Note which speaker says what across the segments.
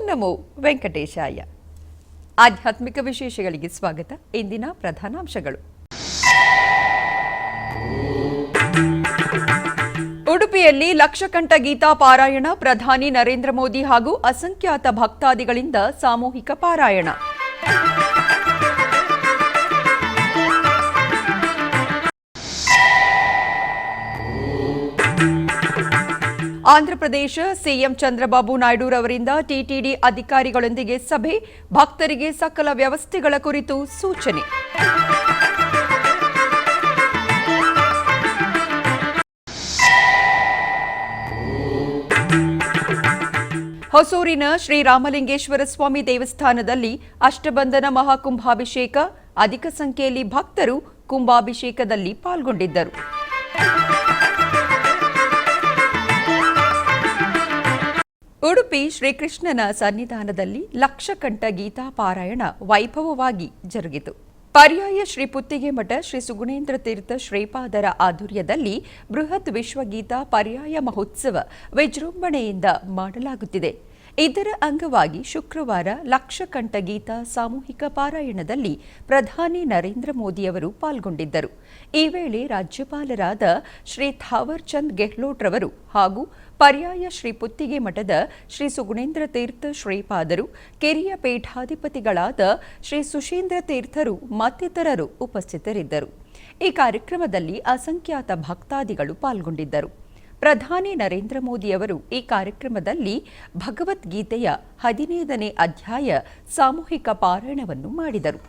Speaker 1: ನಮೋ ವೆಂಕಟೇಶಾಯ. ಆಧ್ಯಾತ್ಮಿಕ ವಿಶೇಷಗಳಿಗೆ ಸ್ವಾಗತ. ಇಂದಿನ ಪ್ರಧಾನಾಂಶಗಳು. ಉಡುಪಿಯಲ್ಲಿ ಲಕ್ಷಕಂಠ ಗೀತಾ ಪಾರಾಯಣ. ಪ್ರಧಾನಿ ನರೇಂದ್ರ ಮೋದಿ ಹಾಗೂ ಅಸಂಖ್ಯಾತ ಭಕ್ತಾದಿಗಳಿಂದ ಸಾಮೂಹಿಕ ಪಾರಾಯಣ. ಆಂಧ್ರಪ್ರದೇಶ ಸಿಎಂ ಚಂದ್ರಬಾಬು ನಾಯ್ಡುರವರಿಂದ ಟಿಟಿಡಿ ಅಧಿಕಾರಿಗಳೊಂದಿಗೆ ಸಭೆ. ಭಕ್ತರಿಗೆ ಸಕಲ ವ್ಯವಸ್ಥೆಗಳ ಕುರಿತು ಸೂಚನೆ. ಹೊಸೂರಿನ ಶ್ರೀರಾಮಲಿಂಗೇಶ್ವರ ಸ್ವಾಮಿ ದೇವಸ್ಥಾನದಲ್ಲಿ ಅಷ್ಟಬಂಧನ ಮಹಾಕುಂಭಾಭಿಷೇಕ. ಅಧಿಕ ಸಂಖ್ಯೆಯಲ್ಲಿ ಭಕ್ತರು ಕುಂಭಾಭಿಷೇಕದಲ್ಲಿ ಪಾಲ್ಗೊಂಡಿದ್ದರು. ಉಡುಪಿ ಶ್ರೀಕೃಷ್ಣನ ಸನ್ನಿಧಾನದಲ್ಲಿ ಲಕ್ಷಕಂಠ ಗೀತಾ ಪಾರಾಯಣ ವೈಭವವಾಗಿ ಜರುಗಿತು. ಪರ್ಯಾಯ ಶ್ರೀ ಪುತ್ತಿಗೆ ಮಠ ಶ್ರೀ ಸುಗುಣೇಂದ್ರ ತೀರ್ಥ ಶ್ರೀಪಾದರ ಆಧ್ವರ್ಯದಲ್ಲಿ ಬೃಹತ್ ವಿಶ್ವಗೀತಾ ಪರ್ಯಾಯ ಮಹೋತ್ಸವ ವಿಜೃಂಭಣೆಯಿಂದ ಮಾಡಲಾಗುತ್ತಿದೆ. ಇದರ ಅಂಗವಾಗಿ ಶುಕ್ರವಾರ ಲಕ್ಷಕಂಠ ಗೀತಾ ಸಾಮೂಹಿಕ ಪಾರಾಯಣದಲ್ಲಿ ಪ್ರಧಾನಿ ನರೇಂದ್ರ ಮೋದಿಯವರು ಪಾಲ್ಗೊಂಡಿದ್ದರು. ಈ ವೇಳೆ ರಾಜ್ಯಪಾಲರಾದ ಶ್ರೀ ಥಾವರ್ ಚಂದ್ ಗೆಹ್ಲೋಟ್ ರವರು ಹಾಗೂ ಪರ್ಯಾಯ ಶ್ರೀ ಪುತ್ತಿಗೆ ಮಠದ ಶ್ರೀ ಸುಗುಣೇಂದ್ರ ತೀರ್ಥ ಶ್ರೀಪಾದರು, ಕಿರಿಯ ಪೀಠಾಧಿಪತಿಗಳಾದ ಶ್ರೀ ಸುಶೀಂದ್ರ ತೀರ್ಥರು ಮತ್ತಿತರರು ಉಪಸ್ಥಿತರಿದ್ದರು. ಈ ಕಾರ್ಯಕ್ರಮದಲ್ಲಿ ಅಸಂಖ್ಯಾತ ಭಕ್ತಾದಿಗಳು ಪಾಲ್ಗೊಂಡಿದ್ದರು. ಪ್ರಧಾನಿ ನರೇಂದ್ರ ಮೋದಿಯವರು ಈ ಕಾರ್ಯಕ್ರಮದಲ್ಲಿ ಭಗವದ್ಗೀತೆಯ 15ನೇ ಅಧ್ಯಾಯ ಸಾಮೂಹಿಕ ಪಾರಾಯಣವನ್ನು ಮಾಡಿದರು.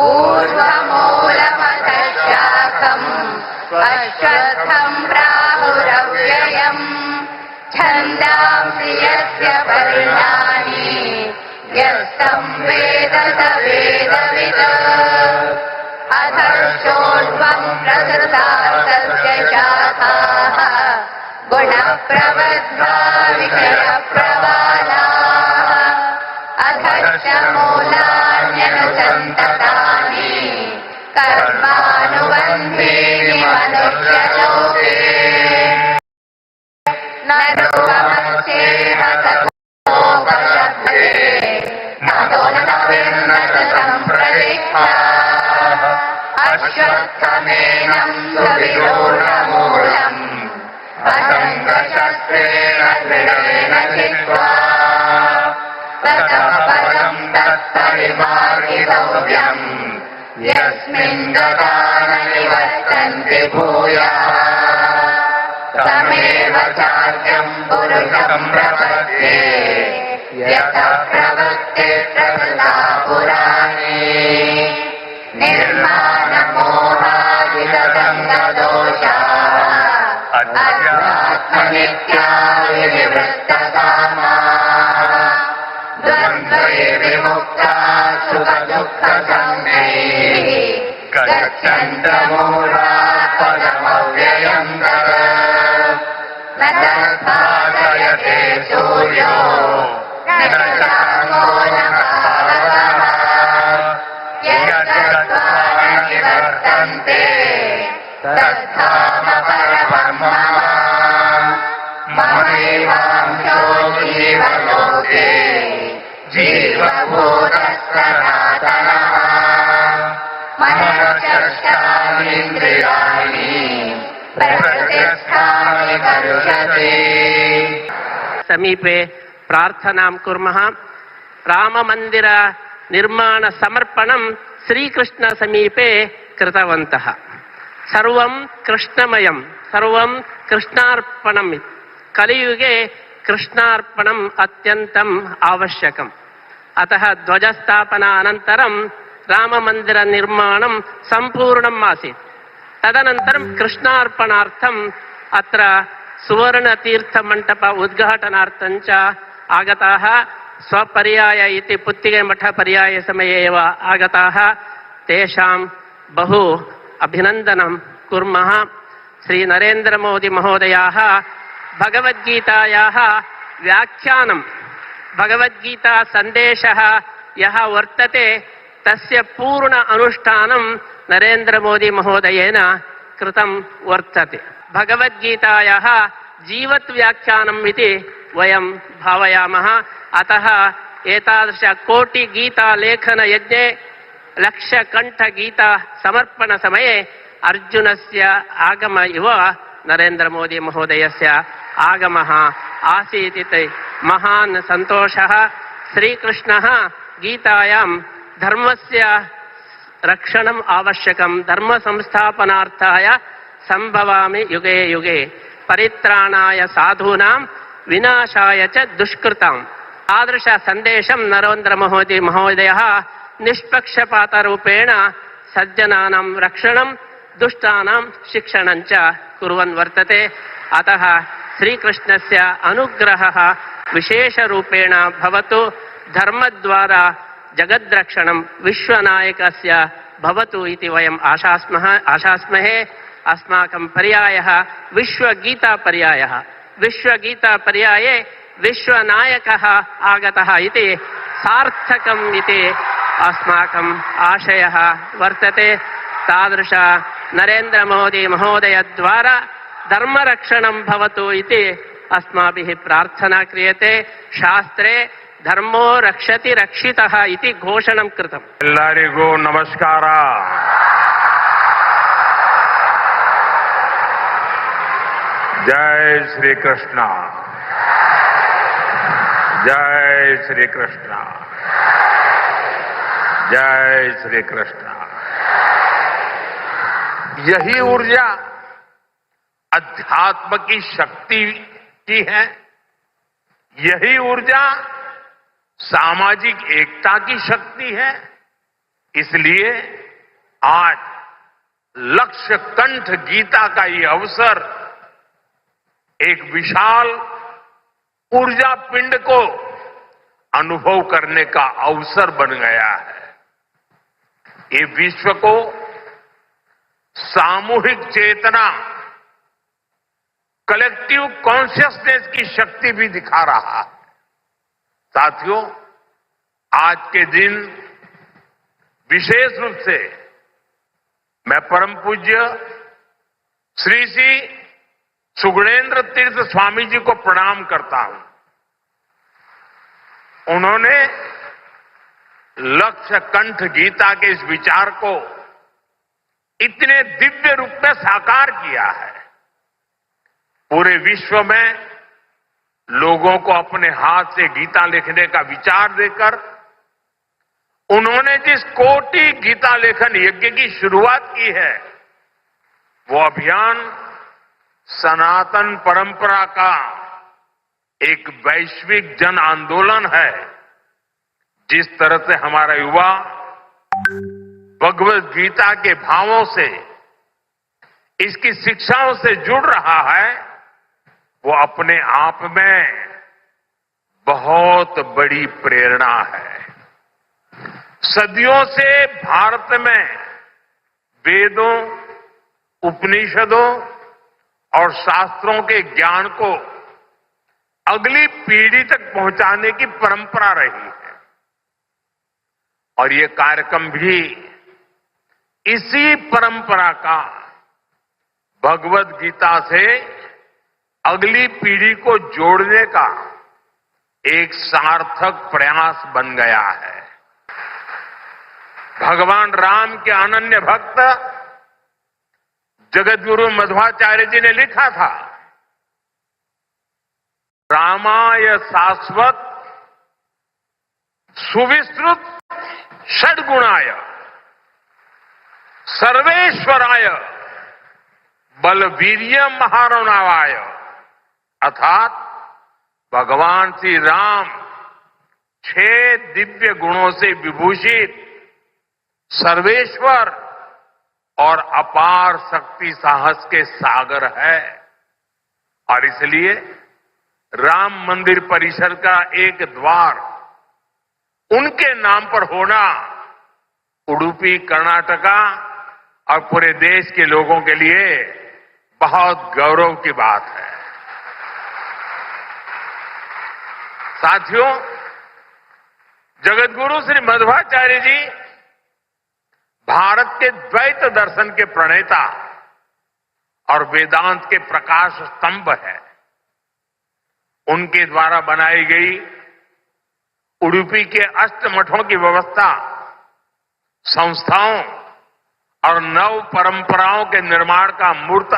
Speaker 2: ऊर्ध्वमूलमधशाखम् अश्वत्थम् प्राहुरव्ययम् छन्दांसि यस्य पर्णानि यस्तम् वेद स वेदवित् अधश्चोर्ध्वम् प्रसृतास्तस्य शाखाः गुणप्रवद्धा विषयप्रवालाः अधश्च मूलान्यनुसन्ततानि कर्मानुबन्धीनि मनुष्यलोके न रूपमस्येह ततोपलभ्यते ततो न विन्नत सम्प्रतिष्ठा अश्वत्थमेनं सुविरूढमूलम् असङ्गशस्त्रेण दृढेन चित्वा ततः पदं तत्परिमार्गितव्यम् यस्मिन् गता न निवर्तन्ति भूयाः तमेव चाद्यं पुरुषं प्रपद्ये यतः प्रवृत्ते प्रकृता पुराणे निर्माणमोहादिगतङ्गदोषाः अध्यात्मनित्या विनिवृत्तकामाः द्वन्द्वैर् विमुक्ता सुखदुःखसन्नैः गच्छन्तमूढाः पदमव्ययम् तत् न तद्भासयते सूर्यो न चान्द्रो न पावकः यद्गत्वा न निवर्तन्ते तद्धाम परमं मम ममैवांशो जीवलोके जीवभूतः सनातनः मनश्चेष्टानीन्द्रियाणि प्रकृतिस्थानि करुषते।
Speaker 3: समीपे प्रार्थनां कुर्मः। राममन्दिर निर्माण समर्पणं श्रीकृष्ण समीपे कृतवन्तः। सर्वं कृष्णमयं, सर्वं कृष्णार्पणम्। कलियुगे कृष्णार्पणम् अत्यन्तम् आवश्यकम्। अतः ध्वजस्थापनानन्तरं राममन्दिर निर्माणं सम्पूर्णम् आसीत्। तदनन्तरं कृष्णार्पणार्थम् अत्र सुवर्णतीर्थमण्डप उद्घाटनार्थं च आगताः। स्वपर्याय इति पुत्तिगैमठपर्याय समये एव आगताः। तेषां बहु अभिनन्दनं कुर्मः। श्री नरेन्द्र मोदी महोदयाः भगवद्गीतायाः व्याख्यानं, भगवद्गीता सन्देशः यः वर्तते तस्य पूर्ण अनुष्ठानं नरेन्द्र मोदी महोदयेन कृतं वर्तते। भगवद्गीतायाः जीवत् व्याख्यानम् इति वयं भावयामः। अतः एतादृश कोटि गीता लेखन यज्ञे लक्षकण्ठ गीता समर्पण समये अर्जुनस्य आगम इव नरेन्द्र मोदी महोदयस्य आगमः आसीत् इति महान् सन्तोषः। श्रीकृष्णः गीतायां धर्मस्य रक्षणम् आवश्यकं, धर्म संस्थापनार्थाय संभवामि युगे युगे, परित्राणाय साधूनां विनाशाय च दुष्कृताम्। तादृश सन्देशं नरेन्द्र मोदी महोदयः निष्पक्षपातरूपेण सज्जनानां रक्षणं, दुष्टानां शिक्षणं च कुर्वन् वर्तते। अतः श्रीकृष्णस्य अनुग्रहः विशेषरूपेण भवतु। धर्मद्वारा जगद्रक्षणं विश्वनायकस्य भवतु इति वयम् आशास्महे। अस्माकं पर्यायः विश्वगीतापर्यायः। विश्वगीतापर्याये विश्वनायकः आगतः इति सार्थकम् इति अस्माकम् आशयः वर्तते। तादृश नरेन्द्र मोदी महोदय द्वारा धर्मरक्षणं भवतु इति अस्माभिः प्रार्थना क्रियते। शास्त्रे धर्मो रक्षति रक्षितः इति घोषणं कृतम्।
Speaker 4: ಎಲ್ಲರಿಗೂ ನಮಸ್ಕಾರ. जय श्री कृष्ण, जय श्री कृष्ण, जय श्री कृष्ण। यही ऊर्जा अध्यात्म की शक्ति की है। यही ऊर्जा सामाजिक एकता की शक्ति है। इसलिए आज लक्ष्य कंठ गीता का ये अवसर एक विशाल ऊर्जा पिंड को अनुभव करने का अवसर बन गया है। ये विश्व को सामूहिक चेतना, कलेक्टिव कॉन्शियसनेस की शक्ति भी दिखा रहा है। साथियों, आज के दिन विशेष रूप से मैं परम पूज्य श्री श्री सुगुणेन्द्र तीर्थ स्वामी जी को प्रणाम करता हूं। उन्होंने लक्ष्य कंठ गीता के इस विचार को इतने दिव्य रूप में साकार किया है। पूरे विश्व में लोगों को अपने हाथ से गीता लिखने का विचार देकर उन्होंने जिस कोटि गीता लेखन यज्ञ की शुरुआत की है, वो अभियान सनातन परंपरा का एक वैश्विक जन आंदोलन है। जिस तरह से हमारा युवा भगवत गीता के भावों से, इसकी शिक्षाओं से जुड़ रहा है, वो अपने आप में बहुत बड़ी प्रेरणा है। सदियों से भारत में वेदों, उपनिषदों और शास्त्रों के ज्ञान को अगली पीढ़ी तक पहुंचाने की परंपरा रही है और ये कार्यक्रम भी इसी परंपरा का भगवत गीता से अगली पीढ़ी को जोड़ने का एक सार्थक प्रयास बन गया है। भगवान राम के अनन्य भक्त जगतगुरु मध्वाचार्य जी ने लिखा था, रामाय शाश्वत सुविस्तृत षड्गुणाय सर्वेश्वराय बलवीर्य महारणावाय, अर्थात भगवान श्री राम 6 दिव्य गुणों से विभूषित सर्वेश्वर और अपार शक्ति साहस के सागर है और इसलिए राम मंदिर परिसर का एक द्वार उनके नाम पर होना उडुपी, कर्नाटका और पूरे देश के लोगों के लिए बहुत गौरव की बात है। साथियों, जगतगुरु श्री मध्वाचार्य जी भारत के द्वैत दर्शन के प्रणेता और वेदांत के प्रकाश स्तंभ है। उनके द्वारा बनाई गई उडुपी के अष्टमठों की व्यवस्था संस्थाओं और नव परंपराओं के निर्माण का मूर्त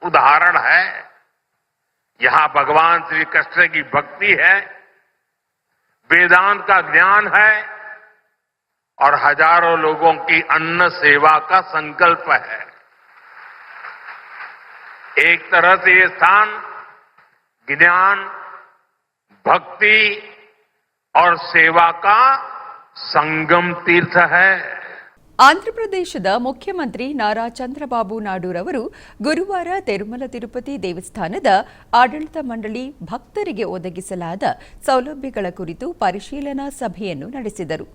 Speaker 4: उदाहरण है। यहां भगवान श्री कृष्ण की भक्ति है, वेदांत का ज्ञान है और हजारों लोगों की अन्न सेवा का संकल्प है। एक तरह से ये स्थान ज्ञान, भक्ति और सेवा का संगम तीर्थ है।
Speaker 1: ಆಂಧ್ರಪ್ರದೇಶದ ಮುಖ್ಯಮಂತ್ರಿ ನಾರಾ ಚಂದ್ರಬಾಬು ನಾಯ್ಡುರವರು ಗುರುವಾರ ತಿರುಮಲ ತಿರುಪತಿ ದೇವಸ್ಥಾನದ ಆಡಳಿತ ಮಂಡಳಿ ಭಕ್ತರಿಗೆ ಒದಗಿಸಲಾದ ಸೌಲಭ್ಯಗಳ ಕುರಿತು ಪರಿಶೀಲನಾ ಸಭೆಯನ್ನು ನಡೆಸಿದರು.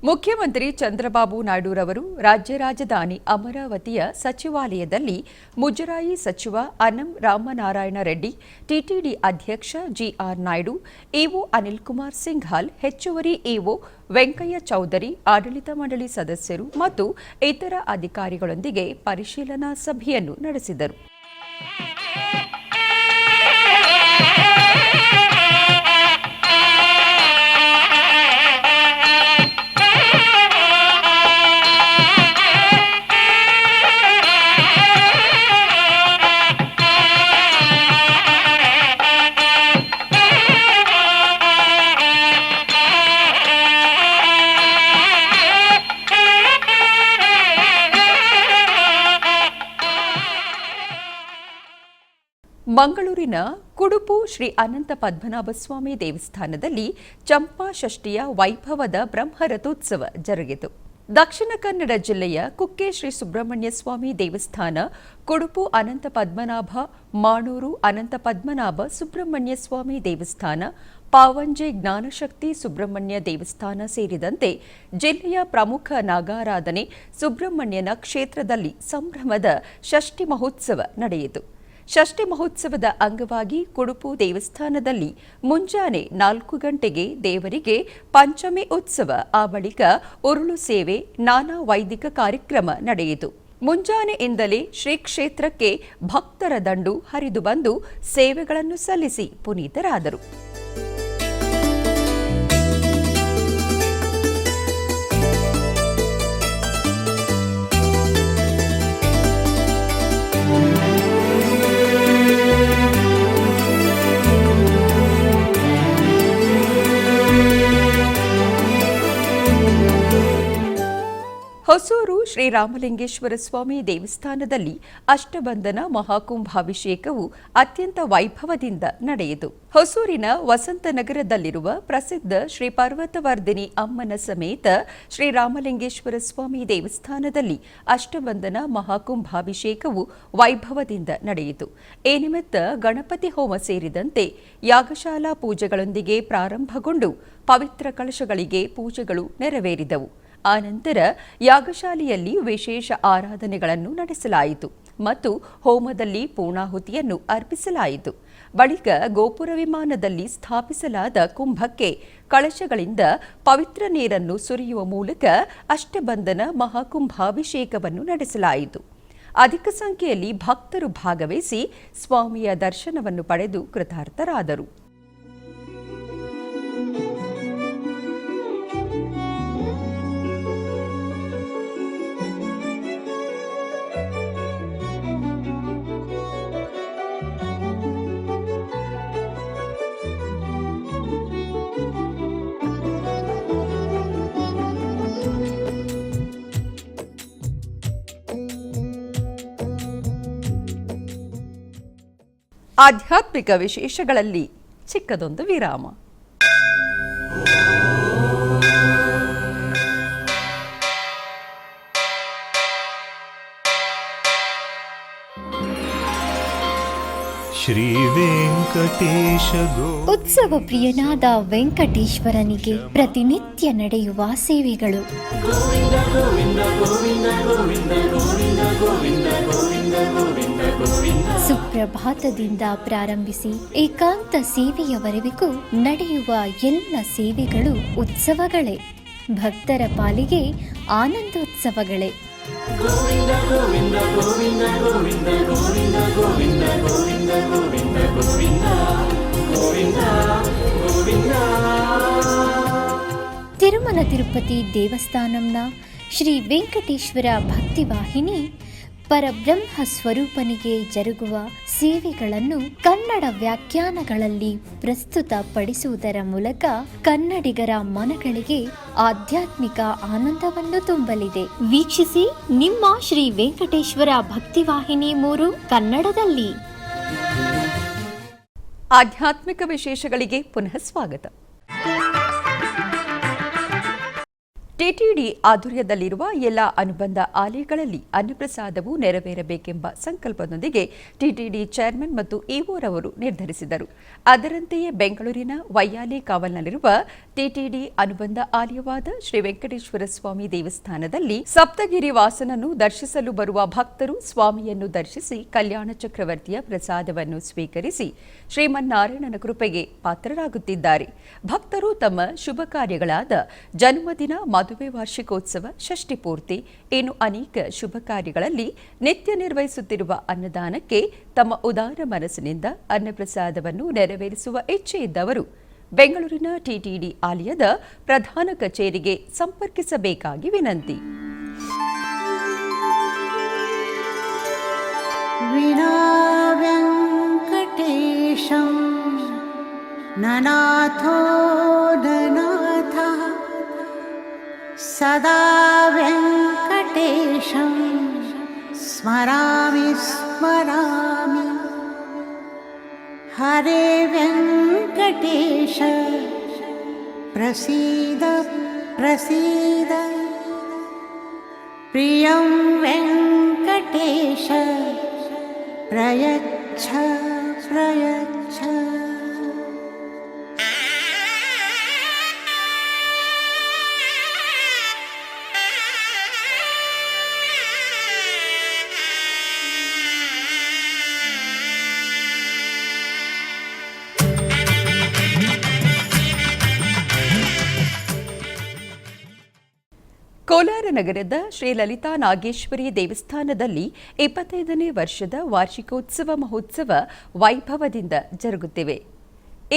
Speaker 1: ಮುಖ್ಯಮಂತ್ರಿ ಚಂದ್ರಬಾಬು ನಾಯ್ಡುರವರು ರಾಜ್ಯ ರಾಜಧಾನಿ ಅಮರಾವತಿಯ ಸಚಿವಾಲಯದಲ್ಲಿ ಮುಜರಾಯಿ ಸಚಿವ ಅನಂ ರಾಮನಾರಾಯಣ ರೆಡ್ಡಿ, ಟಿಟಿಡಿ ಅಧ್ಯಕ್ಷ ಜಿಆರ್ ನಾಯ್ಡು, ಇಒ ಅನಿಲ್ ಕುಮಾರ್ ಸಿಂಘಾಲ್, ಹೆಚ್ಚುವರಿ ಇಒ ವೆಂಕಯ್ಯ ಚೌಧರಿ, ಆಡಳಿತ ಮಂಡಳಿ ಸದಸ್ಯರು ಮತ್ತು ಇತರ ಅಧಿಕಾರಿಗಳೊಂದಿಗೆ ಪರಿಶೀಲನಾ ಸಭೆಯನ್ನು ನಡೆಸಿದರು. ಮಂಗಳೂರಿನ ಕುಡುಪು ಶ್ರೀ ಅನಂತ ಪದ್ಮನಾಭಸ್ವಾಮಿ ದೇವಸ್ಥಾನದಲ್ಲಿ ಚಂಪಾ ಷಷ್ಠಿಯ ವೈಭವದ ಬ್ರಹ್ಮರಥೋತ್ಸವ ಜರುಗಿತು. ದಕ್ಷಿಣ ಕನ್ನಡ ಜಿಲ್ಲೆಯ ಕುಕ್ಕೆ ಶ್ರೀ ಸುಬ್ರಹ್ಮಣ್ಯ ಸ್ವಾಮಿ ದೇವಸ್ಥಾನ, ಕುಡುಪು ಅನಂತ ಪದ್ಮನಾಭ, ಮಾಣೂರು ಅನಂತ ಪದ್ಮನಾಭ ಸುಬ್ರಹ್ಮಣ್ಯ ಸ್ವಾಮಿ ದೇವಸ್ಥಾನ, ಪಾವಂಜೆ ಜ್ಞಾನಶಕ್ತಿ ಸುಬ್ರಹ್ಮಣ್ಯ ದೇವಸ್ಥಾನ ಸೇರಿದಂತೆ ಜಿಲ್ಲೆಯ ಪ್ರಮುಖ ನಾಗಾರಾಧನೆ ಸುಬ್ರಹ್ಮಣ್ಯನ ಕ್ಷೇತ್ರದಲ್ಲಿ ಸಂಭ್ರಮದ ಷಷ್ಠಿ ಮಹೋತ್ಸವ ನಡೆಯಿತು. ಷಷ್ಠಿ ಮಹೋತ್ಸವದ ಅಂಗವಾಗಿ ಕುಡುಪು ದೇವಸ್ಥಾನದಲ್ಲಿ ಮುಂಜಾನೆ 4 ಗಂಟೆಗೆ ದೇವರಿಗೆ ಪಂಚಮಿ ಉತ್ಸವ, ಆ ಬಳಿಕ ಉರುಳು ಸೇವೆ, ನಾನಾ ವೈದಿಕ ಕಾರ್ಯಕ್ರಮ ನಡೆಯಿತು. ಮುಂಜಾನೆಯಿಂದಲೇ ಶ್ರೀ ಕ್ಷೇತ್ರಕ್ಕೆ ಭಕ್ತರ ದಂಡು ಹರಿದು ಬಂದು ಸೇವೆಗಳನ್ನು ಸಲ್ಲಿಸಿ ಪುನೀತರಾದರು. ಹೊಸೂರು ಶ್ರೀರಾಮಲಿಂಗೇಶ್ವರ ಸ್ವಾಮಿ ದೇವಸ್ಥಾನದಲ್ಲಿ ಅಷ್ಟಬಂಧನ ಮಹಾಕುಂಭಾಭಿಷೇಕವು ಅತ್ಯಂತ ವೈಭವದಿಂದ ನಡೆಯಿತು. ಹೊಸೂರಿನ ವಸಂತನಗರದಲ್ಲಿರುವ ಪ್ರಸಿದ್ಧ ಶ್ರೀ ಪರ್ವತವರ್ಧಿನಿ ಅಮ್ಮನ ಸಮೇತ ಶ್ರೀರಾಮಲಿಂಗೇಶ್ವರ ಸ್ವಾಮಿ ದೇವಸ್ಥಾನದಲ್ಲಿ ಅಷ್ಟಬಂಧನ ಮಹಾಕುಂಭಾಭಿಷೇಕವು ವೈಭವದಿಂದ ನಡೆಯಿತು. ಈ ನಿಮಿತ್ತ ಗಣಪತಿ ಹೋಮ ಸೇರಿದಂತೆ ಯಾಗಶಾಲಾ ಪೂಜೆಗಳೊಂದಿಗೆ ಪ್ರಾರಂಭಗೊಂಡು ಪವಿತ್ರ ಕಳಶಗಳಿಗೆ ಪೂಜೆಗಳು ನೆರವೇರಿದವು. ಆನಂತರ ಯಾಗಶಾಲೆಯಲ್ಲಿ ವಿಶೇಷ ಆರಾಧನೆಗಳನ್ನು ನಡೆಸಲಾಯಿತು ಮತ್ತು ಹೋಮದಲ್ಲಿ ಪೂರ್ಣಾಹುತಿಯನ್ನು ಅರ್ಪಿಸಲಾಯಿತು. ಬಳಿಕ ಗೋಪುರ ವಿಮಾನದಲ್ಲಿ ಸ್ಥಾಪಿಸಲಾದ ಕುಂಭಕ್ಕೆ ಕಳಶಗಳಿಂದ ಪವಿತ್ರ ನೀರನ್ನು ಸುರಿಯುವ ಮೂಲಕ ಅಷ್ಟಬಂಧನ ಮಹಾಕುಂಭಾಭಿಷೇಕವನ್ನು ನಡೆಸಲಾಯಿತು. ಅಧಿಕ ಸಂಖ್ಯೆಯಲ್ಲಿ ಭಕ್ತರು ಭಾಗವಹಿಸಿ ಸ್ವಾಮಿಯ ದರ್ಶನವನ್ನು ಪಡೆದು ಕೃತಾರ್ಥರಾದರು. ಆಧ್ಯಾತ್ಮಿಕ ವಿಶೇಷಗಳಲ್ಲಿ ಚಿಕ್ಕದೊಂದು ವಿರಾಮ.
Speaker 5: ಶ್ರೀ ವೆಂಕಟೇಶ
Speaker 6: ಉತ್ಸವ ಪ್ರಿಯನಾದ ವೆಂಕಟೇಶ್ವರನಿಗೆ ಪ್ರತಿನಿತ್ಯ ನಡೆಯುವ ಸೇವೆಗಳು. ಸುಪ್ರಭಾತದಿಂದ ಪ್ರಾರಂಭಿಸಿ ಏಕಾಂತ ಸೇವೆಯವರೆಗೂ ನಡೆಯುವ ಎಲ್ಲ ಸೇವೆಗಳು ಉತ್ಸವಗಳೇ. ಭಕ್ತರ ಪಾಲಿಗೆ ಆನಂದೋತ್ಸವಗಳೇ. ಗೋವಿಂದ ಗೋವಿಂದ ಗೋವಿಂದ ಗೋವಿಂದ ಗೋವಿಂದ ಗೋವಿಂದ ಗೋವಿಂದ ಗೋವಿಂದ ಗೋವಿಂದ ಗೋವಿಂದ ಗೋವಿಂದ. ತಿರುಮಲ ತಿರುಪತಿ ದೇವಸ್ಥಾನಂನ ಶ್ರೀ ವೆಂಕಟೇಶ್ವರ ಭಕ್ತಿವಾಹಿನಿ ಪರಬ್ರಹ್ಮ ಸ್ವರೂಪನಿಗೆ ಜರುಗುವ ಸೇವೆಗಳನ್ನು ಕನ್ನಡ ವ್ಯಾಖ್ಯಾನಗಳಲ್ಲಿ ಪ್ರಸ್ತುತಪಡಿಸುವುದರ ಮೂಲಕ ಕನ್ನಡಿಗರ ಮನಗಳಿಗೆ ಆಧ್ಯಾತ್ಮಿಕ ಆನಂದವನ್ನು ತುಂಬಲಿದೆ. ವೀಕ್ಷಿಸಿ ನಿಮ್ಮ ಶ್ರೀ ವೆಂಕಟೇಶ್ವರ ಭಕ್ತಿವಾಹಿನಿ 3 ಕನ್ನಡದಲ್ಲಿ.
Speaker 1: ಆಧ್ಯಾತ್ಮಿಕ ವಿಶೇಷಗಳಿಗೆ ಪುನಃ ಸ್ವಾಗತ. ಟಿಟಿಡಿ ಆಧ್ವರ್ಯದಲ್ಲಿರುವ ಎಲ್ಲ ಅನುಬಂಧ ಆಲಯಗಳಲ್ಲಿ ಅನ್ನಪ್ರಸಾದವು ನೆರವೇರಬೇಕೆಂಬ ಸಂಕಲ್ಪದೊಂದಿಗೆ ಟಿಟಿಡಿ ಚೇರ್ಮನ್ ಮತ್ತು ಇಒರವರು ನಿರ್ಧರಿಸಿದರು. ಅದರಂತೆಯೇ ಬೆಂಗಳೂರಿನ ವೈಯಾಲಿ ಕಾವಲ್ನಲ್ಲಿರುವ ಟಿಟಿಡಿ ಅನುಬಂಧ ಆಲಯವಾದ ಶ್ರೀ ವೆಂಕಟೇಶ್ವರ ಸ್ವಾಮಿ ದೇವಸ್ಥಾನದಲ್ಲಿ ಸಪ್ತಗಿರಿ ವಾಸನನ್ನು ದರ್ಶಿಸಲು ಬರುವ ಭಕ್ತರು ಸ್ವಾಮಿಯನ್ನು ದರ್ಶಿಸಿ ಕಲ್ಯಾಣ ಚಕ್ರವರ್ತಿಯ ಪ್ರಸಾದವನ್ನು ಸ್ವೀಕರಿಸಿ ಶ್ರೀಮನ್ನಾರಾಯಣನ ಕೃಪೆಗೆ ಪಾತ್ರರಾಗುತ್ತಿದ್ದಾರೆ. ಭಕ್ತರು ತಮ್ಮ ಶುಭ ಕಾರ್ಯಗಳಾದ ಜನ್ಮದಿನ, ಮದುವೆ, ವಾರ್ಷಿಕೋತ್ಸವ, ಷಷ್ಠಿ ಪೂರ್ತಿ, ಇನ್ನು ಅನೇಕ ಶುಭ ಕಾರ್ಯಗಳಲ್ಲಿ ನಿತ್ಯ ನಿರ್ವಹಿಸುತ್ತಿರುವ ಅನ್ನದಾನಕ್ಕೆ ತಮ್ಮ ಉದಾರ ಮನಸ್ಸಿನಿಂದ ಅನ್ನಪ್ರಸಾದವನ್ನು ನೆರವೇರಿಸುವ ಇಚ್ಛೆ ಇದ್ದವರು ಬೆಂಗಳೂರಿನ ಟಿಟಿಡಿ ಆಲಯದ ಪ್ರಧಾನ ಕಚೇರಿಗೆ ಸಂಪರ್ಕಿಸಬೇಕಾಗಿ ವಿನಂತಿ.
Speaker 7: ವಿನಾ ವೆಂಕಟೇಶಂ ನನಾಥೋ ನನಾಥಃ ಸದಾ ವೆಂಕಟೇಶಂ ಸ್ಮರಾಮಿ ಸ್ಮರಾಮಿ. ಹರೇ ವೆಂಕಟೇಶ ಪ್ರಸೀದ ಪ್ರಸೀದ. ಪ್ರಿಯಂ ವೆಂಕಟೇಶ ಪ್ರಯಚ್ಛ ಪ್ರಯಚ್ಛ.
Speaker 1: ಕೋಲಾರ ನಗರದ ಶ್ರೀ ಲಲಿತಾ ನಾಗೇಶ್ವರಿ ದೇವಸ್ಥಾನದಲ್ಲಿ 25ನೇ ವರ್ಷದ ವಾರ್ಷಿಕೋತ್ಸವ ಮಹೋತ್ಸವ ವೈಭವದಿಂದ ಜರುಗುತ್ತಿವೆ.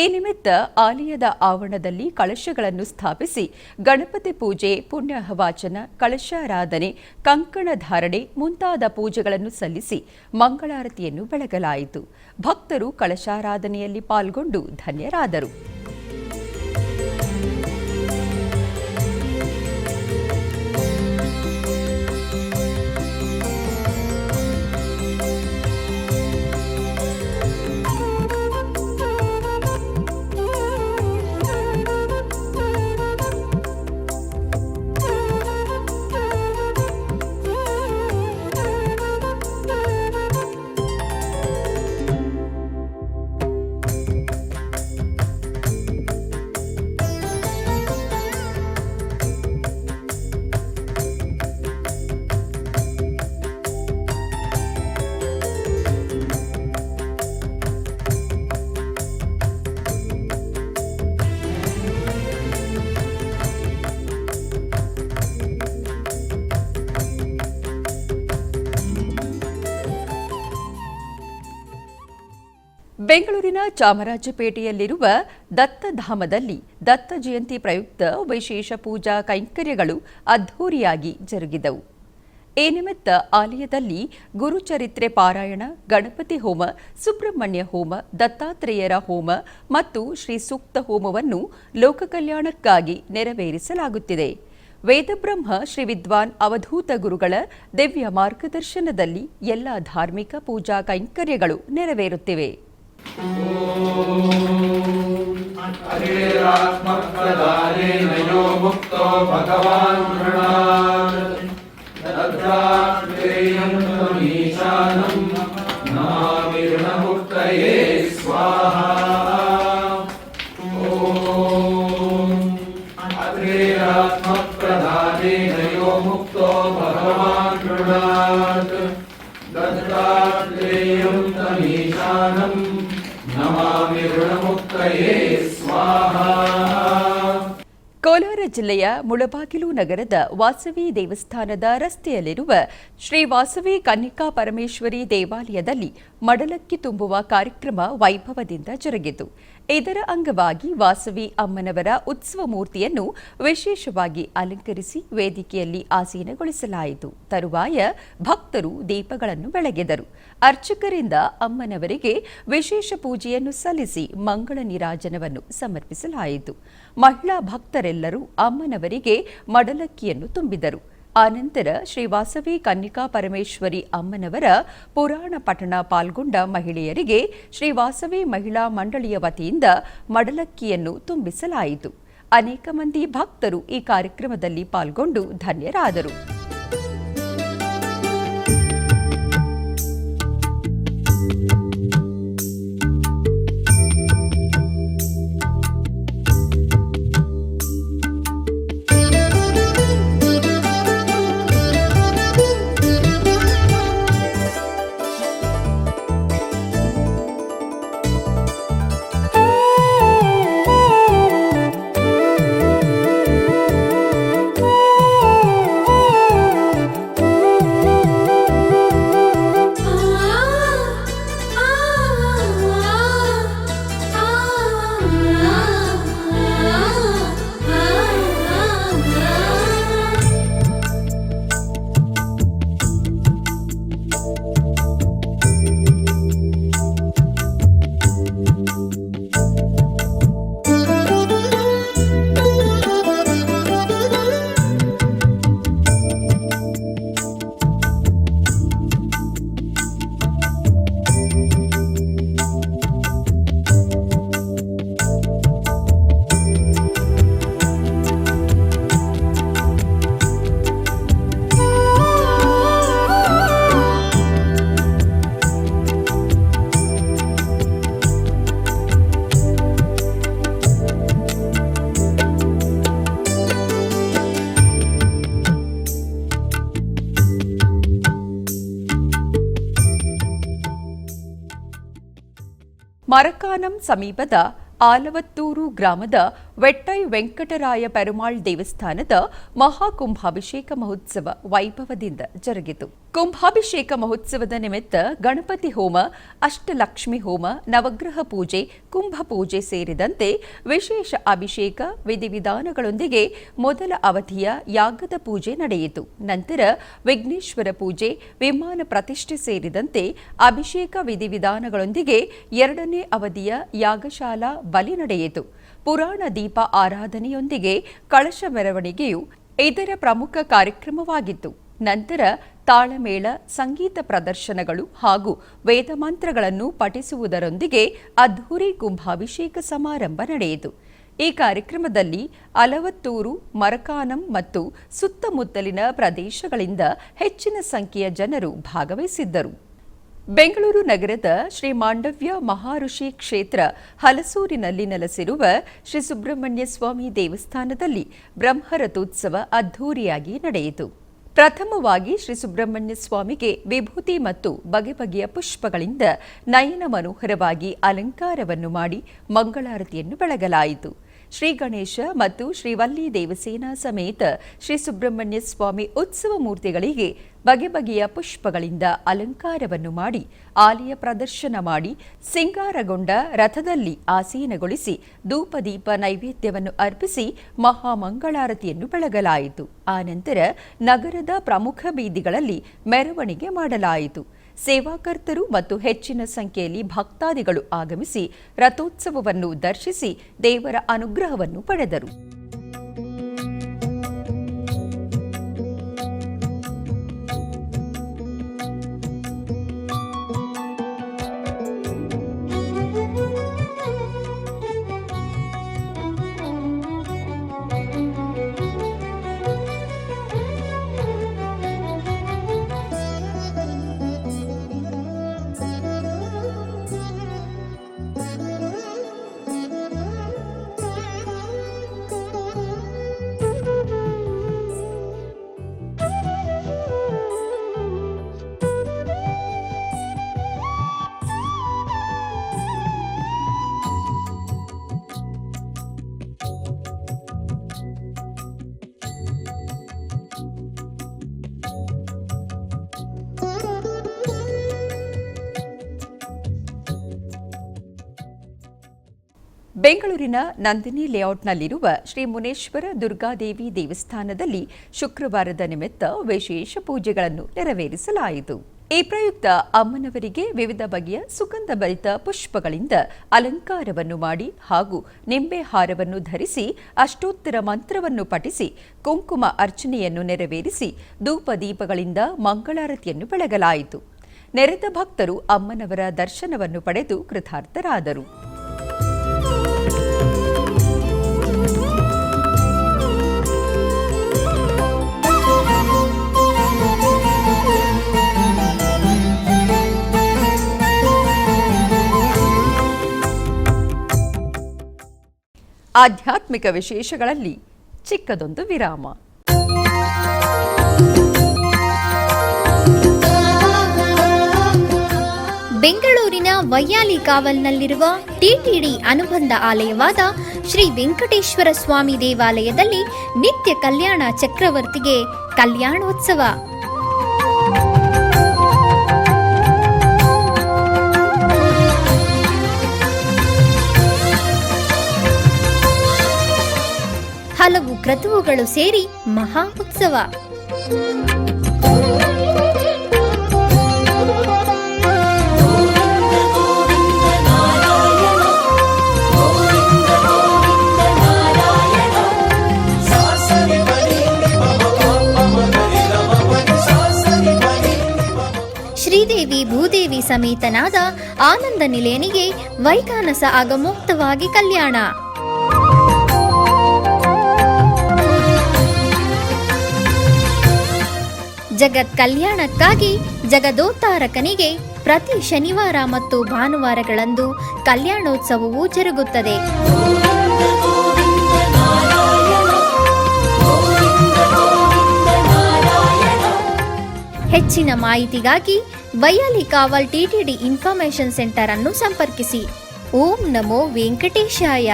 Speaker 1: ಈ ನಿಮಿತ್ತ ಆಲಯದ ಆವರಣದಲ್ಲಿ ಕಳಶಗಳನ್ನು ಸ್ಥಾಪಿಸಿ ಗಣಪತಿ ಪೂಜೆ, ಪುಣ್ಯವಾಚನ, ಕಳಶಾರಾಧನೆ, ಕಂಕಣ ಧಾರಣೆ ಮುಂತಾದ ಪೂಜೆಗಳನ್ನು ಸಲ್ಲಿಸಿ ಮಂಗಳಾರತಿಯನ್ನು ಬೆಳಗಲಾಯಿತು. ಭಕ್ತರು ಕಳಶಾರಾಧನೆಯಲ್ಲಿ ಪಾಲ್ಗೊಂಡು ಧನ್ಯರಾದರು. ಬೆಂಗಳೂರಿನ ಚಾಮರಾಜಪೇಟೆಯಲ್ಲಿರುವ ದತ್ತಧಾಮದಲ್ಲಿ ದತ್ತ ಜಯಂತಿ ಪ್ರಯುಕ್ತ ವಿಶೇಷ ಪೂಜಾ ಕೈಂಕರ್ಯಗಳು ಅದ್ಧೂರಿಯಾಗಿ ಜರುಗಿದವು. ಈ ನಿಮಿತ್ತ ಆಲಯದಲ್ಲಿ ಗುರುಚರಿತ್ರೆ ಪಾರಾಯಣ, ಗಣಪತಿ ಹೋಮ, ಸುಬ್ರಹ್ಮಣ್ಯ ಹೋಮ, ದತ್ತಾತ್ರೇಯರ ಹೋಮ ಮತ್ತು ಶ್ರೀ ಸೂಕ್ತ ಹೋಮವನ್ನು ಲೋಕ ಕಲ್ಯಾಣಕ್ಕಾಗಿ ನೆರವೇರಿಸಲಾಗುತ್ತಿದೆ. ವೇದಬ್ರಹ್ಮ ಶ್ರೀ ವಿದ್ವಾನ್ ಅವಧೂತ ಗುರುಗಳ ದಿವ್ಯ ಮಾರ್ಗದರ್ಶನದಲ್ಲಿ ಎಲ್ಲ ಧಾರ್ಮಿಕ ಪೂಜಾ ಕೈಂಕರ್ಯಗಳು ನೆರವೇರುತ್ತಿವೆ. ಕೋಲಾರ ಜಿಲ್ಲೆಯ ಮುಳಬಾಗಿಲು ನಗರದ ವಾಸವಿ ದೇವಸ್ಥಾನದ ರಸ್ತೆಯಲ್ಲಿರುವ ಶ್ರೀ ವಾಸವಿ ಕನ್ನಿಕಾ ಪರಮೇಶ್ವರಿ ದೇವಾಲಯದಲ್ಲಿ ಮಡಲಕ್ಕಿ ತುಂಬುವ ಕಾರ್ಯಕ್ರಮ ವೈಭವದಿಂದ ಜರುಗಿತು. ಇದರ ಅಂಗವಾಗಿ ವಾಸವಿ ಅಮ್ಮನವರ ಉತ್ಸವ ಮೂರ್ತಿಯನ್ನು ವಿಶೇಷವಾಗಿ ಅಲಂಕರಿಸಿ ವೇದಿಕೆಯಲ್ಲಿ ಆಸೀನಗೊಳಿಸಲಾಯಿತು. ತರುವಾಯ ಭಕ್ತರು ದೀಪಗಳನ್ನು ಬೆಳಗಿದರು. ಅರ್ಚಕರಿಂದ ಅಮ್ಮನವರಿಗೆ ವಿಶೇಷ ಪೂಜೆಯನ್ನು ಸಲ್ಲಿಸಿ ಮಂಗಳ ನೀರಾಜನವನ್ನು ಸಮರ್ಪಿಸಲಾಯಿತು. ಮಹಿಳಾ ಭಕ್ತರೆಲ್ಲರೂ ಅಮ್ಮನವರಿಗೆ ಮಡಲಕ್ಕಿಯನ್ನು ತುಂಬಿದರು. ಆನಂತರ ಶ್ರೀ ವಾಸವಿ ಕನ್ನಿಕಾ ಪರಮೇಶ್ವರಿ ಅಮ್ಮನವರ ಪುರಾಣ ಪಠಣ ಪಾಲ್ಗೊಂಡ ಮಹಿಳೆಯರಿಗೆ ಶ್ರೀ ವಾಸವಿ ಮಹಿಳಾ ಮಂಡಳಿಯ ವತಿಯಿಂದ ಮಡಲಕ್ಕಿಯನ್ನು ತುಂಬಿಸಲಾಯಿತು. ಅನೇಕ ಮಂದಿ ಭಕ್ತರು ಈ ಕಾರ್ಯಕ್ರಮದಲ್ಲಿ ಪಾಲ್ಗೊಂಡು ಧನ್ಯರಾದರು. ಮರಕಾನಂ ಸಮೀಪದ ಆಲವತ್ತೂರು ಗ್ರಾಮದ ವೆಟ್ಟೈ ವೆಂಕಟರಾಯ ಪೆರುಮಾಳ್ ದೇವಸ್ಥಾನದ ಮಹಾಕುಂಭಾಭಿಷೇಕ ಮಹೋತ್ಸವ ವೈಭವದಿಂದ ಜರುಗಿತು. ಕುಂಭಾಭಿಷೇಕ ಮಹೋತ್ಸವದ ನಿಮಿತ್ತ ಗಣಪತಿ ಹೋಮ, ಅಷ್ಟಲಕ್ಷ್ಮಿ ಹೋಮ, ನವಗ್ರಹ ಪೂಜೆ, ಕುಂಭ ಪೂಜೆ ಸೇರಿದಂತೆ ವಿಶೇಷ ಅಭಿಷೇಕ ವಿಧಿವಿಧಾನಗಳೊಂದಿಗೆ ಮೊದಲ ಅವಧಿಯ ಯಾಗದ ಪೂಜೆ ನಡೆಯಿತು. ನಂತರ ವಿಘ್ನೇಶ್ವರ ಪೂಜೆ, ವಿಮಾನ ಪ್ರತಿಷ್ಠೆ ಸೇರಿದಂತೆ ಅಭಿಷೇಕ ವಿಧಿವಿಧಾನಗಳೊಂದಿಗೆ ಎರಡನೇ ಅವಧಿಯ ಯಾಗಶಾಲಾ ಬಲಿ ನಡೆಯಿತು. ಪುರಾಣ ದೀಪ ಆರಾಧನೆಯೊಂದಿಗೆ ಕಳಶ ಮೆರವಣಿಗೆಯು ಇದರ ಪ್ರಮುಖ ಕಾರ್ಯಕ್ರಮವಾಗಿತ್ತು. ನಂತರ ತಾಳಮೇಳ, ಸಂಗೀತ ಪ್ರದರ್ಶನಗಳು ಹಾಗೂ ವೇದಮಂತ್ರಗಳನ್ನು ಪಠಿಸುವುದರೊಂದಿಗೆ ಅದ್ಧೂರಿ ಕುಂಭಾಭಿಷೇಕ ಸಮಾರಂಭ ನಡೆಯಿತು. ಈ ಕಾರ್ಯಕ್ರಮದಲ್ಲಿ ಅಲವತ್ತೂರು, ಮರಕಾನಂ ಮತ್ತು ಸುತ್ತಮುತ್ತಲಿನ ಪ್ರದೇಶಗಳಿಂದ ಹೆಚ್ಚಿನ ಸಂಖ್ಯೆಯ ಜನರು ಭಾಗವಹಿಸಿದ್ದರು. ಬೆಂಗಳೂರು ನಗರದ ಶ್ರೀ ಮಾಂಡವ್ಯ ಮಹಾಋಷಿ ಕ್ಷೇತ್ರ ಹಲಸೂರಿನಲ್ಲಿ ನೆಲೆಸಿರುವ ಶ್ರೀ ಸುಬ್ರಹ್ಮಣ್ಯ ಸ್ವಾಮಿ ದೇವಸ್ಥಾನದಲ್ಲಿ ಬ್ರಹ್ಮರಥೋತ್ಸವ ಅದ್ಧೂರಿಯಾಗಿ ನಡೆಯಿತು. ಪ್ರಥಮವಾಗಿ ಶ್ರೀ ಸುಬ್ರಹ್ಮಣ್ಯ ಸ್ವಾಮಿಗೆ ವಿಭೂತಿ ಮತ್ತು ಬಗೆ ಬಗೆಯ ಪುಷ್ಪಗಳಿಂದ ನಯನ ಮನೋಹರವಾಗಿ ಅಲಂಕಾರವನ್ನು ಮಾಡಿ ಮಂಗಳಾರತಿಯನ್ನು ಬೆಳಗಲಾಯಿತು. ಶ್ರೀ ಗಣೇಶ ಮತ್ತು ಶ್ರೀವಲ್ಲಿ ದೇವಸೇನಾ ಸಮೇತ ಶ್ರೀ ಸುಬ್ರಹ್ಮಣ್ಯ ಸ್ವಾಮಿ ಉತ್ಸವ ಮೂರ್ತಿಗಳಿಗೆ ಬಗೆ ಬಗೆಯ ಪುಷ್ಪಗಳಿಂದ ಅಲಂಕಾರವನ್ನು ಮಾಡಿ ಆಲಯ ಪ್ರದರ್ಶನ ಮಾಡಿ ಸಿಂಗಾರಗೊಂಡ ರಥದಲ್ಲಿ ಆಸೀನಗೊಳಿಸಿ ಧೂಪದೀಪ ನೈವೇದ್ಯವನ್ನು ಅರ್ಪಿಸಿ ಮಹಾಮಂಗಳಾರತಿಯನ್ನು ಬೆಳಗಲಾಯಿತು. ಆನಂತರ ನಗರದ ಪ್ರಮುಖ ಬೀದಿಗಳಲ್ಲಿ ಮೆರವಣಿಗೆ ಮಾಡಲಾಯಿತು. ಸೇವಾಕರ್ತರು ಮತ್ತು ಹೆಚ್ಚಿನ ಸಂಖ್ಯೆಯಲ್ಲಿ ಭಕ್ತಾದಿಗಳು ಆಗಮಿಸಿ ರಥೋತ್ಸವವನ್ನು ದರ್ಶಿಸಿ ದೇವರ ಅನುಗ್ರಹವನ್ನು ಪಡೆದರು. ಬೆಂಗಳೂರಿನ ನಂದಿನಿ ಲೇಔಟ್ನಲ್ಲಿರುವ ಶ್ರೀ ಮುನೇಶ್ವರ ದುರ್ಗಾದೇವಿ ದೇವಸ್ಥಾನದಲ್ಲಿ ಶುಕ್ರವಾರದ ನಿಮಿತ್ತ ವಿಶೇಷ ಪೂಜೆಗಳನ್ನು ನೆರವೇರಿಸಲಾಯಿತು. ಈ ಪ್ರಯುಕ್ತ ಅಮ್ಮನವರಿಗೆ ವಿವಿಧ ಬಗೆಯ ಸುಗಂಧಭರಿತ ಪುಷ್ಪಗಳಿಂದ ಅಲಂಕಾರವನ್ನು ಮಾಡಿ ಹಾಗೂ ನಿಂಬೆ ಹಾರವನ್ನು ಧರಿಸಿ ಅಷ್ಟೋತ್ತರ ಮಂತ್ರವನ್ನು ಪಠಿಸಿ ಕುಂಕುಮ ಅರ್ಚನೆಯನ್ನು ನೆರವೇರಿಸಿ ಧೂಪದೀಪಗಳಿಂದ ಮಂಗಳಾರತಿಯನ್ನು ಬೆಳಗಲಾಯಿತು. ನೆರೆದ ಭಕ್ತರು ಅಮ್ಮನವರ ದರ್ಶನವನ್ನು ಪಡೆದು ಕೃತಾರ್ಥರಾದರು. ಆಧ್ಯಾತ್ಮಿಕ ವಿಶೇಷಗಳಲ್ಲಿ ಚಿಕ್ಕದೊಂದು ವಿರಾಮ.
Speaker 6: ಬೆಂಗಳೂರಿನ ವೈಯಾಲಿ ಕಾವಲ್ನಲ್ಲಿರುವ ಟಿಟಿಡಿ ಅನುಬಂಧ ಆಲಯವಾದ ಶ್ರೀ ವೆಂಕಟೇಶ್ವರ ಸ್ವಾಮಿ ದೇವಾಲಯದಲ್ಲಿ ನಿತ್ಯ ಕಲ್ಯಾಣ ಚಕ್ರವರ್ತಿಗೆ ಕಲ್ಯಾಣೋತ್ಸವ. ಹಲವು ಕ್ರತುವುಗಳು ಸೇರಿ ಮಹಾ ಉತ್ಸವ. ಶ್ರೀದೇವಿ ಭೂದೇವಿ ಸಮೇತನಾದ ಆನಂದ ನಿಲಯನಿಗೆ ವೈಖಾನಸ ಆಗಮೋಕ್ತವಾಗಿ ಕಲ್ಯಾಣ. ಜಗತ್ ಕಲ್ಯಾಣಕ್ಕಾಗಿ ಜಗದೋತ್ತಾರಕನಿಗೆ ಪ್ರತಿ ಶನಿವಾರ ಮತ್ತು ಭಾನುವಾರಗಳಂದು ಕಲ್ಯಾಣೋತ್ಸವವು ಜರುಗುತ್ತದೆ. ಹೆಚ್ಚಿನ ಮಾಹಿತಿಗಾಗಿ ವೈಯಾಲಿ ಕಾವಲ್ ಟಿಟಿಡಿ ಇನ್ಫಾರ್ಮೇಶನ್ ಸೆಂಟರ್ ಅನ್ನು ಸಂಪರ್ಕಿಸಿ. ಓಂ ನಮೋ ವೆಂಕಟೇಶಾಯ.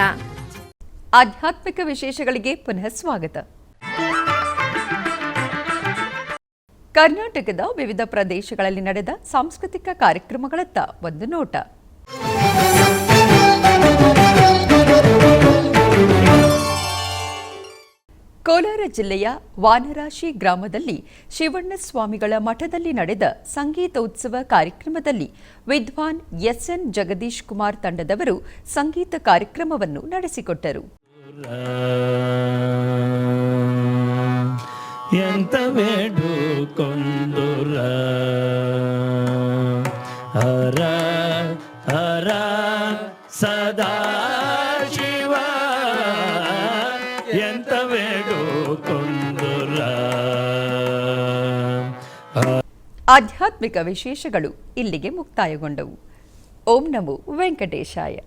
Speaker 1: ಆಧ್ಯಾತ್ಮಿಕ ವಿಶೇಷಗಳಿಗೆ ಪುನಃ ಸ್ವಾಗತ. ಕರ್ನಾಟಕದ ವಿವಿಧ ಪ್ರದೇಶಗಳಲ್ಲಿ ನಡೆದ ಸಾಂಸ್ಕೃತಿಕ ಕಾರ್ಯಕ್ರಮಗಳತ್ತ ಒಂದು ನೋಟ. ಕೋಲಾರ ಜಿಲ್ಲೆಯ ವಾನರಾಶಿ ಗ್ರಾಮದಲ್ಲಿ ಶಿವಣ್ಣ ಸ್ವಾಮಿಗಳ ಮಠದಲ್ಲಿ ನಡೆದ ಸಂಗೀತೋತ್ಸವ ಕಾರ್ಯಕ್ರಮದಲ್ಲಿ ವಿದ್ವಾನ್ ಎಸ್ಎನ್ ಜಗದೀಶ್ ಕುಮಾರ್ ತಂಡದವರು ಸಂಗೀತ ಕಾರ್ಯಕ್ರಮವನ್ನು ನಡೆಸಿಕೊಟ್ಟರು.
Speaker 8: ಎಂತ ಬೇಡುಕೊಂಡುರ ಹರ ಹರ ಸದಾ ಶಿವ ಎಂತ ಬೇಡುಕೊಂಡುರ.
Speaker 1: ಆಧ್ಯಾತ್ಮಿಕ ವಿಶೇಷಗಳು ಇಲ್ಲಿಗೆ ಮುಕ್ತಾಯಗೊಂಡವು. ಓಂ ನಮೋ ವೆಂಕಟೇಶಾಯ.